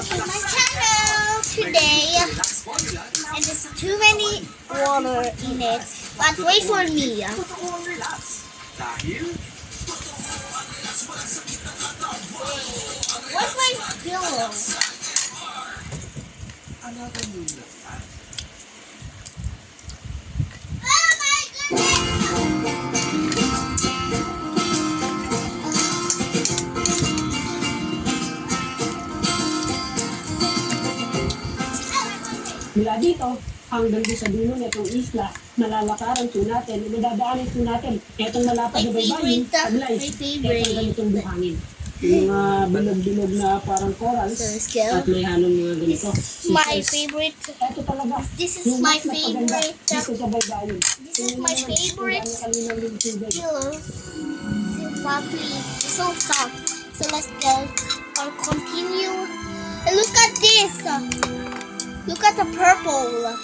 my channel today, and there's too many water in it, but wait for me. What's my pillow? Oh my goodness! Mula dito, hanggang doon sa dulo nitong isla, malalakaran po natin, madadaanin po natin. Itong malapad na baybayin, taglay, itong ganitong buhangin. Yung mga bilog-bilog na parang corals, at may halong mga ganito. My favorite. Ito talaga. This is my favorite. Dito sa baybayin. This is my favorite pillow. So fluffy, so soft. So let's go or continue. And look at this. Look at the purple.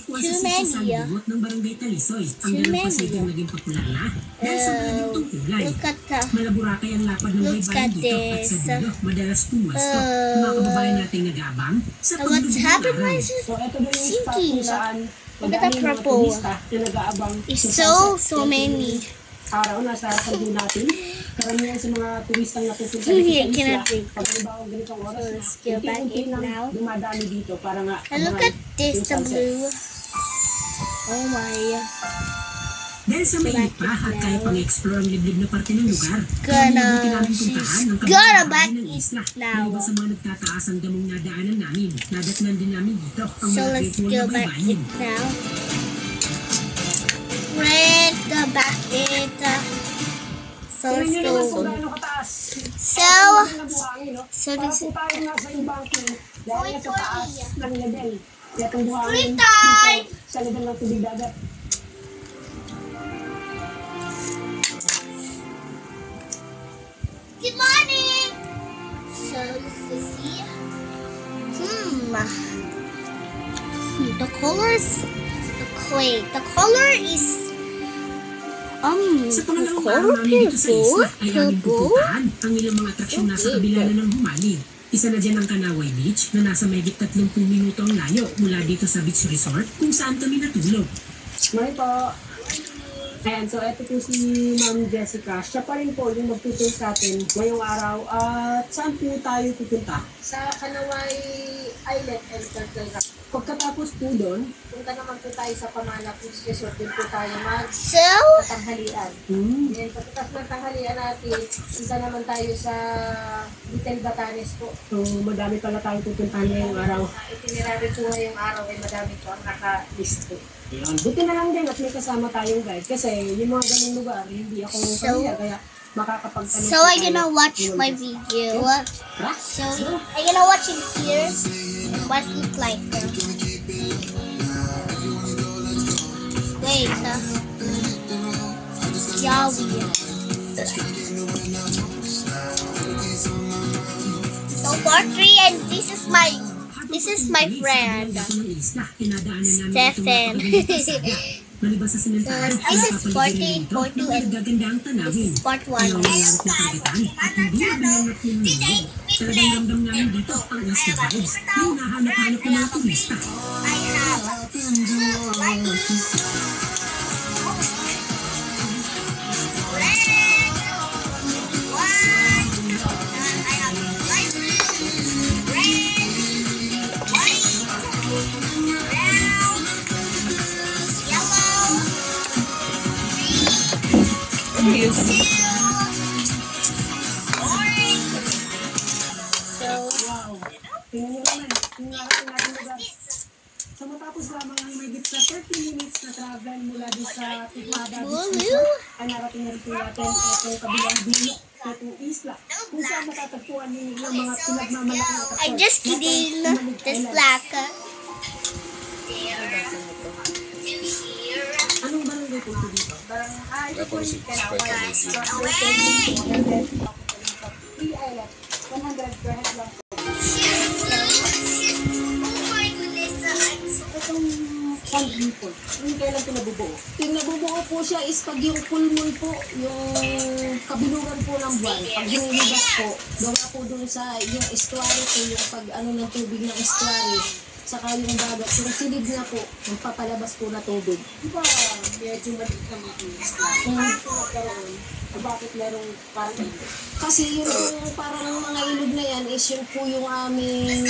Too many. Ng Barangay Talisoy. Ang Too dalang pasayang many. naging popular na dahil sa ganitong kulay. Look at the. Malaburakay ang lapad ng Look baybayin at dito at sa this. dulo, madalas pumasto. Mga kababayan nating nag-aabang sa What's paglubog ng happened? araw. So ito din yung spot Sinking. kung saan Look at the madami yung mga purple. turista na nag-aabang It's sa so sunset. many. Araw na sa kalbo natin. Karamihan sa mga turistang natupunta Here, dito can I sa drink? isla, pag halimbawa ganitong oras So na, let's go back unti-unti in lang now. dumadami dito para nga And look abangan at this, yung the sunset. blue. Oh my. Dahil sa mainit pa at kaya pang explore ang liblib na parte ng lugar, Gonna- mabuti namin puntahan ang she's kabilang gonna bahagi back ng it isla. now. Maliban sa mga nagtataas ang damong nadaanan namin, nadatnan din namin dito ang So mga let's ritual go na back baybayin. it now. Red, the back it. So let's Tingnan nyo naman kung go. gaano kataas. So, Ang buhangin, no? so Para this po tayo nasa ibang dahil Wait sa for taas me. ng level. Kaya itong buhangin Free time! dito sa level ng tubig dagat. good morning. So let's see. The colors. The color is Sa the pangalawang color araw namin dito sa purple, isla ay aming purple. pupuntahan ang ilang mga atraksyon nasa kabila na ng Humaling. Isa na dyan ang Kanaway Beach na nasa mahigit 30 minuto ang layo mula dito sa beach resort kung saan kami natulog. Mari po. Ayan, so ito po si Ma'am Jessica. Siya pa rin po yung magtuturo sa atin ngayong araw. At saan po tayo pupunta? Sa Kanaway Island and Turtle Rock. Pagkatapos po doon, Punta naman po tayo sa Pamana Beach Resort. Din po tayo So, magtanghalian. hmm, Then pagkatapos ng tanghalian natin, punta naman tayo sa Hotel Batanes po. so madami pala tayong pupuntahan ngayong araw. Itinerary po ngayong araw ay madami po ang naka-list po. Ayan, buti na lang din at may kasama tayong guide. Kasi yung mga ganung lugar, hindi ako familiar. Kaya makakapagtanong so I'm gonna watch my video. So I'm gonna watch it here. What it look like? Wait. Yahweh. So part 3, and this is my friend. Stephen. Maliban sa simentahan, So, this is part 8, part 2, and nagaganda ang tanawin. This is part 1. Ang malawak na karagatan at hindi mabilangat yung mundo. Talagang ramdam namin dito ang isla vibes na hinahanap-hanap ng mga turista. Tingnan nyo naman, yung narating natin lugar. So matapos lamang ang may sa 30 minutes na travel mula din sa Tikmada Beach Resort, ay narating na rin po natin itong kabilang dulo, itong isla, kung saan matatagpuan ng mga pinagmamalaki na I'm just kidding. This black. Anong barangay po ito dito? Barangay po si Kanaway. 3 island, 100 per head lang. Oh my goodness. Itong Pond People. Yung kailan pinabubuo? Yung nabubuo po siya is pag yung full moon po, yung kabilugan po ng buwan, pag hinihigas po, gawa po dun sa yung estuary po, yung pag ano ng tubig ng estuary, saka yung dagat, yung silid na po, yung papalabas po na tubig. Di ba medyo maliit naman yung Islam? Bakit nagkaroon? Bakit merong parang Kasi yung parang mga ilog na yan is yun po yung aming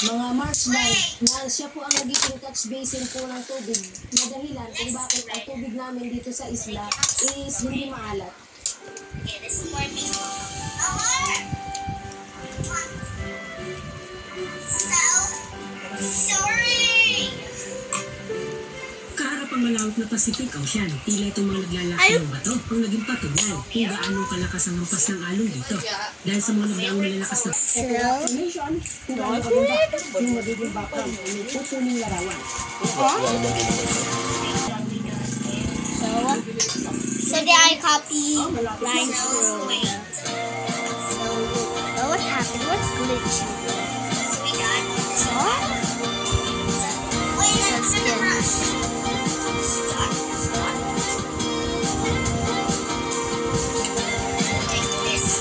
mga marshland na siya po ang nagiging catch basin po ng tubig na dahilan kung bakit ang tubig namin dito sa isla is hindi maalat. Kaharap ang malawak na Pacific Ocean, tila itong mga naglalaki ng bato ang naging patunay kung gaano kalakas ang hampas ng alon dito. Dahil sa mga nagdaang malalakas na nation, kung ano maganda yung magiging background o may pupuning larawan. So did I copy lines through? So what happened? What's glitch? What?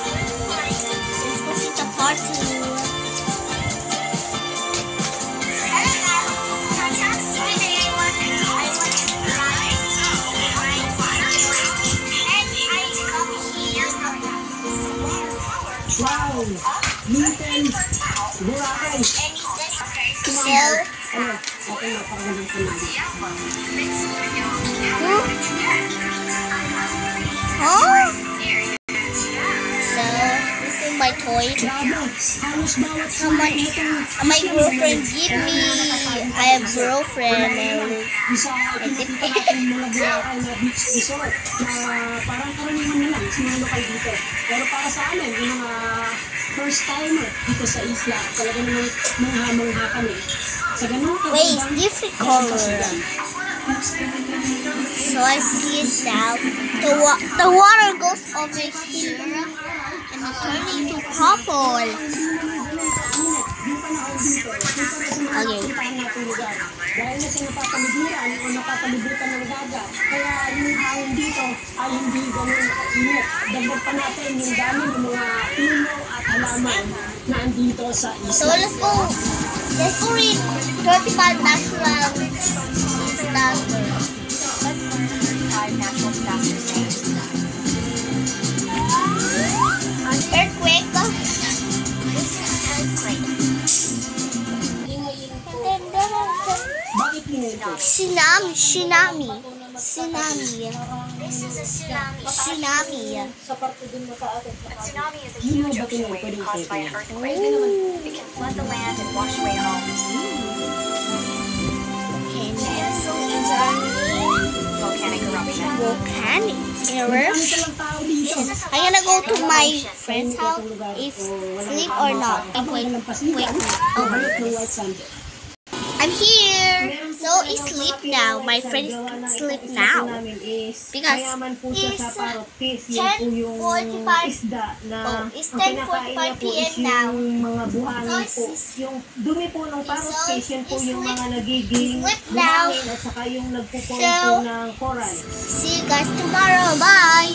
Let's go see the part two. Wow! Little Boracay! So, Ano? Ako napakagandang panalo. huh? So, this is my toy. Grabe! Halos bawat Someone, my girlfriend give me. I have girlfriend. isa ipipita natin yung mga Boracay na beach resort na parang karaniwan na lang sa mga lokal dito. Pero para sa amin, yung mga first timer dito sa isla, talaga namang mangha-mangha kami. Sa ganun Wait, different color. So I see it now. The water goes over here and it turns into purple. Okay. Dahil na siya napapaligiran o napapalibutan ng dagat, kaya yung hangin dito ay hindi ganun kainit. Dagdag pa natin yung dami ng mga puno at halaman na andito sa So isla. let's go. Let's go read 35 natural disasters. An earthquake. This is an earthquake. Bakit hinito? Tsunami. This is a tsunami. Tsunami. Sa parte din nakaatot na Tsunami is a Hindi mo huge ba ocean tinay wave pwedeng caused by an ito? earthquake. It can flood the land and wash away homes. Volcanic eruption. Volcanic Ano eruption. ka lang tao dito? I'm gonna go to my friend's house if sleep or not. Wait. Oh, balot ng white sand. I'm here. So it's sleep now. My friend sleep now. Because mayaman po siya sa it's parrot fish. Yan po yung 10:45. isda na Oh, it's ang kinakain niya 10:45 po is PM now. yung mga buhangin po. Yung dumi po ng parrot fish, yan po yung mga nagiging Sleep now. buhangin at saka yung nagpupuno So, po ng coral. see you guys tomorrow. Bye.